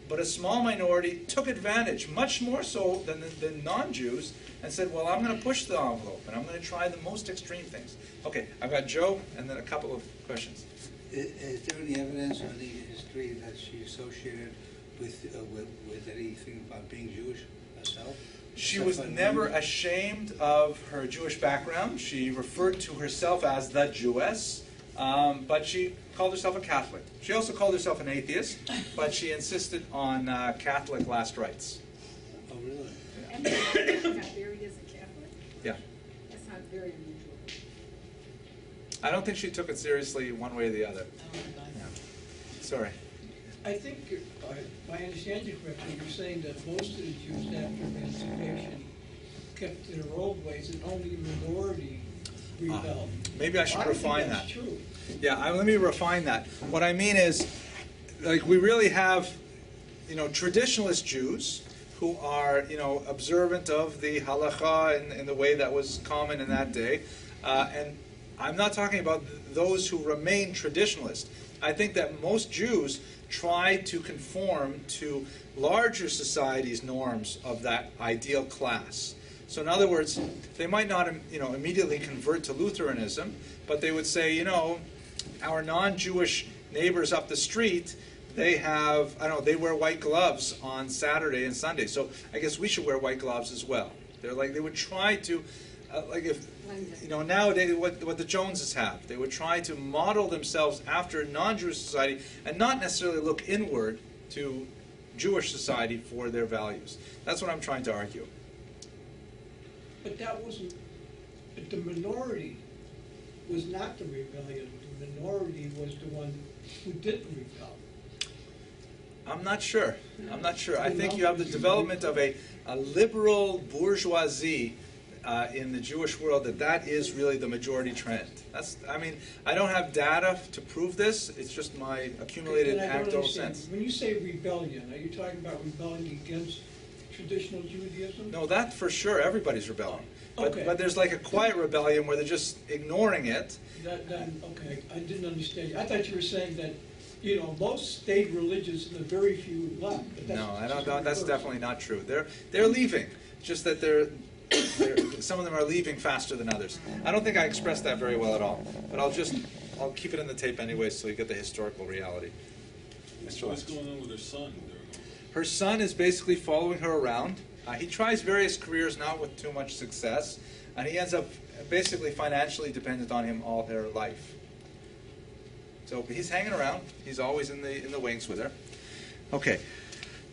but a small minority took advantage, much more so than the non-Jews, and said, well, I'm going to push the envelope, and I'm going to try the most extreme things. Okay, I've got Joe, and then a couple of questions. Is there any evidence or any history that she associated with anything about being Jewish herself? She was never ashamed of her Jewish background. She referred to herself as the Jewess, but she called herself a Catholic. She also called herself an atheist, but she insisted on Catholic last rites. Oh, really? And she got buried as a Catholic? Yeah. That's not very unusual. I don't think she took it seriously one way or the other. Yeah. Sorry. I think, if I understand you correctly, you're saying that most of the Jews after emancipation kept their old ways and only a minority rebelled. Maybe I should refine that. That's true. Yeah, let me refine that. What I mean is, like, we really have, traditionalist Jews who are, observant of the halacha in the way that was common in that day. And I'm not talking about those who remain traditionalist. I think that most Jews try to conform to larger society's norms of that ideal class. So in other words, they might not, immediately convert to Lutheranism, but they would say, our non-Jewish neighbors up the street, they have, they wear white gloves on Saturday and Sunday, so I guess we should wear white gloves as well. They would try to, nowadays what the Joneses have, they would try to model themselves after non-Jewish society and not necessarily look inward to Jewish society for their values. That's what I'm trying to argue. But that wasn't, but the minority was not the rebellion. The minority was the one who didn't rebel. I'm not sure. I think you have the development of a liberal bourgeoisie in the Jewish world that is really the majority trend. I don't have data to prove this. It's just my accumulated anecdotal sense. When you say rebellion, are you talking about rebelling against traditional Judaism? No, that for sure, everybody's rebelling. Okay. But there's like a quiet rebellion where they're just ignoring it. Okay, I didn't understand you. I thought you were saying that, most stayed religious and the very few left. No, that's definitely not true. They're leaving. Just that some of them are leaving faster than others. I don't think I expressed that very well at all. But I'll keep it in the tape anyway so you get the historical reality. What's going on with her son? Her son is basically following her around. He tries various careers, not with too much success, and he ends up basically financially dependent on him all her life. So he's hanging around. He's always in the wings with her. Okay.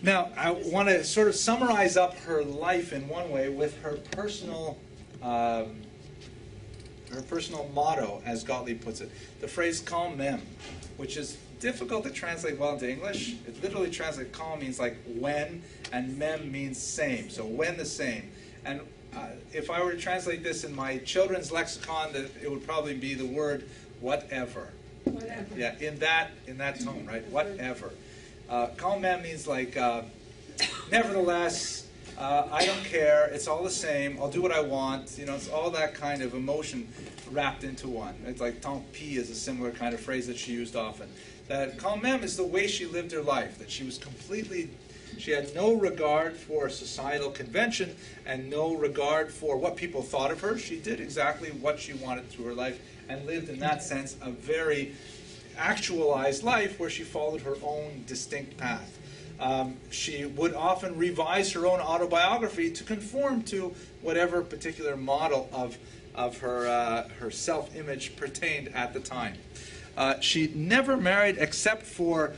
Now, I want to sort of summarize up her life in one way with her personal motto, as Gottlieb puts it. The phrase "quand même," which is difficult to translate well into English. It literally translates, "quand" means like when, and "même" means same. So when the same. And if I were to translate this in my children's lexicon, it would probably be the word whatever. Whatever. Yeah, in that tone, right? Whatever. Quand même means like, nevertheless, I don't care, it's all the same, I'll do what I want, it's all that kind of emotion wrapped into one. It's like tant pis is a similar kind of phrase that she used often. That quand même is the way she lived her life, that she was completely She had no regard for societal convention and no regard for what people thought of her. She did exactly what she wanted through her life and lived, in that sense, a very actualized life where she followed her own distinct path. She would often revise her own autobiography to conform to whatever particular model of her self-image pertained at the time. She never married except for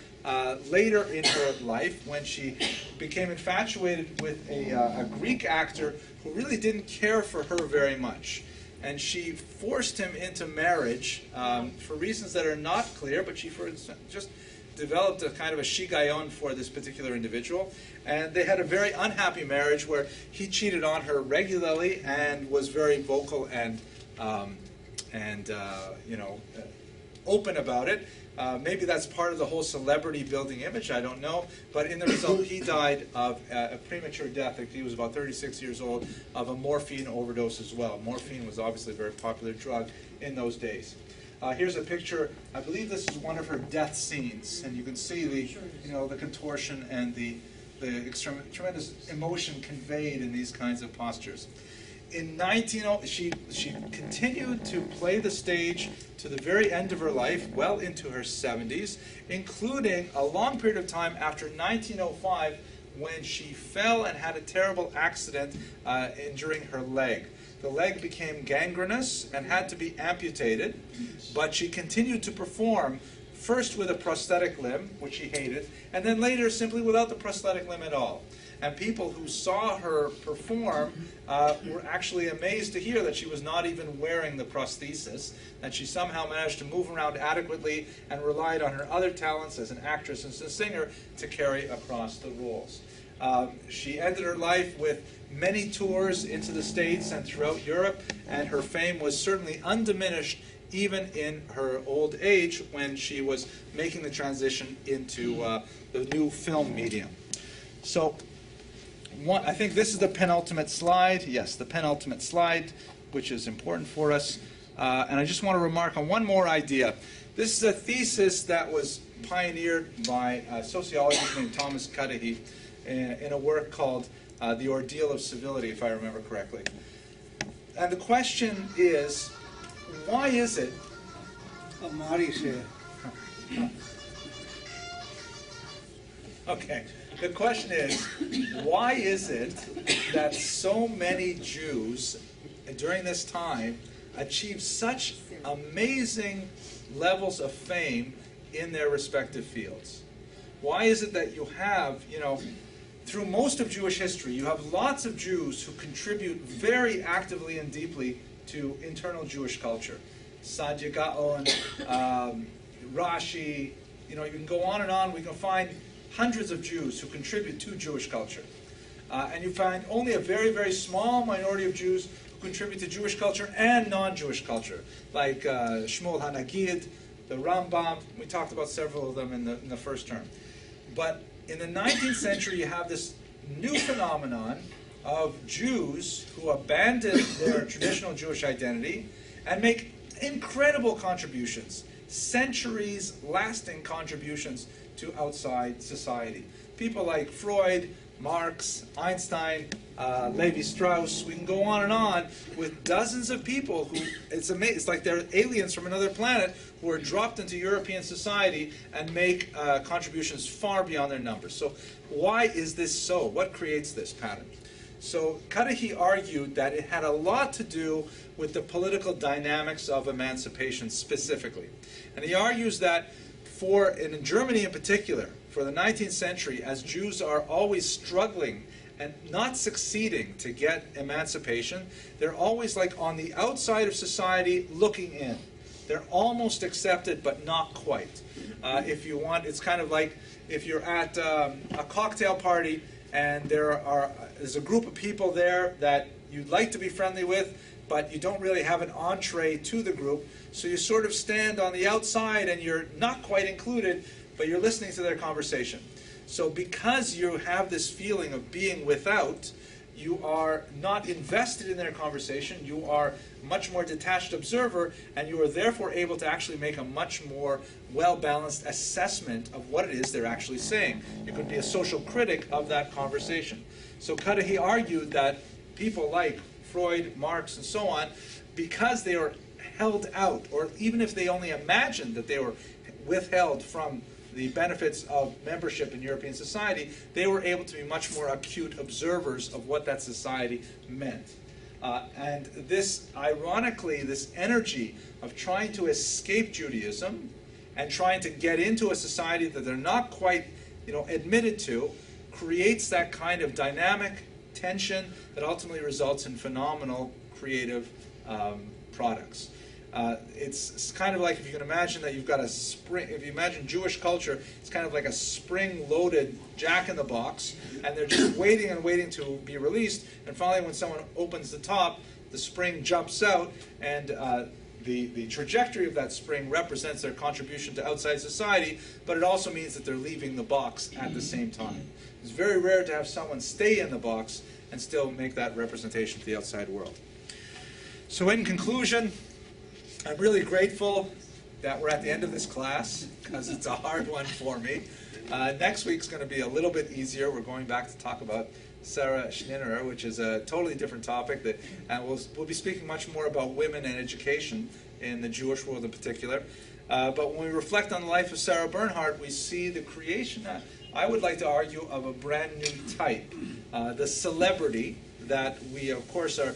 later in her life, when she became infatuated with a Greek actor who really didn't care for her very much. And she forced him into marriage for reasons that are not clear, but she just developed a kind of a shigayon for this particular individual. And they had a very unhappy marriage where he cheated on her regularly and was very vocal and open about it. Maybe that's part of the whole celebrity building image, I don't know. But in the result, he died of a premature death. I think he was about 36 years old, of a morphine overdose as well. Morphine was obviously a very popular drug in those days. Here's a picture. I believe this is one of her death scenes, and you can see the contortion and the tremendous emotion conveyed in these kinds of postures. In she continued to play the stage to the very end of her life, well into her 70s, including a long period of time after 1905, when she fell and had a terrible accident injuring her leg. The leg became gangrenous and had to be amputated, but she continued to perform, first with a prosthetic limb, which she hated, and then later simply without the prosthetic limb at all. And people who saw her perform were actually amazed to hear that she was not even wearing the prosthesis, that she somehow managed to move around adequately and relied on her other talents as an actress and as a singer to carry across the roles. She ended her life with many tours into the States and throughout Europe, and her fame was certainly undiminished even in her old age when she was making the transition into the new film medium. So, I think this is the penultimate slide. Yes, the penultimate slide, which is important for us. And I just want to remark on one more idea. This is a thesis that was pioneered by a sociologist named Thomas Cudahy in a work called The Ordeal of Civility, if I remember correctly. And the question is, why is it... Oh, Marty's here. Okay. The question is, why is it that so many Jews during this time achieved such amazing levels of fame in their respective fields? Why is it that you have, through most of Jewish history, you have lots of Jews who contribute very actively and deeply to internal Jewish culture? Saadia Gaon, Rashi, you can go on and on. We can find hundreds of Jews who contribute to Jewish culture. And you find only a very, very small minority of Jews who contribute to Jewish culture and non-Jewish culture, like Shmuel HaNagid, the Rambam. We talked about several of them in the first term. But in the 19th century, you have this new phenomenon of Jews who abandon their traditional Jewish identity and make incredible contributions, centuries-lasting contributions to outside society. People like Freud, Marx, Einstein, Levi-Strauss, we can go on and on with dozens of people who, it's like they're aliens from another planet who are dropped into European society and make contributions far beyond their numbers. So why is this so? What creates this pattern? So Cudahy argued that it had a lot to do with the political dynamics of emancipation specifically. And he argues that in Germany in particular, for the 19th century, as Jews are always struggling and not succeeding to get emancipation, they're always like on the outside of society looking in. They're almost accepted, but not quite. If you want, it's kind of like if you're at a cocktail party and there's a group of people there that you'd like to be friendly with, but you don't really have an entree to the group, so you sort of stand on the outside and you're not quite included, but you're listening to their conversation. So because you have this feeling of being without, you are not invested in their conversation, you are a much more detached observer, and you are therefore able to actually make a much more well-balanced assessment of what it is they're actually saying. You could be a social critic of that conversation. So Cudahy argued that people like Freud, Marx, and so on, because they are held out, or even if they only imagined that they were withheld from the benefits of membership in European society, they were able to be much more acute observers of what that society meant. And this, ironically, this energy of trying to escape Judaism and trying to get into a society that they're not quite, admitted to, creates that kind of dynamic tension that ultimately results in phenomenal creative products. It's kind of like, if you can imagine that you've got a spring, if you imagine Jewish culture, it's kind of like a spring-loaded jack-in-the-box, and they're just waiting and waiting to be released, and finally when someone opens the top, the spring jumps out, and the trajectory of that spring represents their contribution to outside society, but it also means that they're leaving the box at the same time. It's very rare to have someone stay in the box and still make that representation to the outside world. So in conclusion, I'm really grateful that we're at the end of this class, because it's a hard one for me. Next week's going to be a little bit easier. We're going back to talk about Sarah Schninnerer, which is a totally different topic, and we'll be speaking much more about women and education in the Jewish world in particular. But when we reflect on the life of Sarah Bernhardt, we see the creation, I would like to argue, of a brand new type, the celebrity that we, of course, are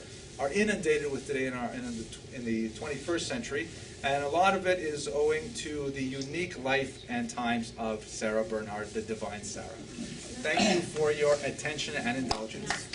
inundated with today in the 21st century, and a lot of it is owing to the unique life and times of Sarah Bernhardt, the Divine Sarah. Thank you for your attention and indulgence.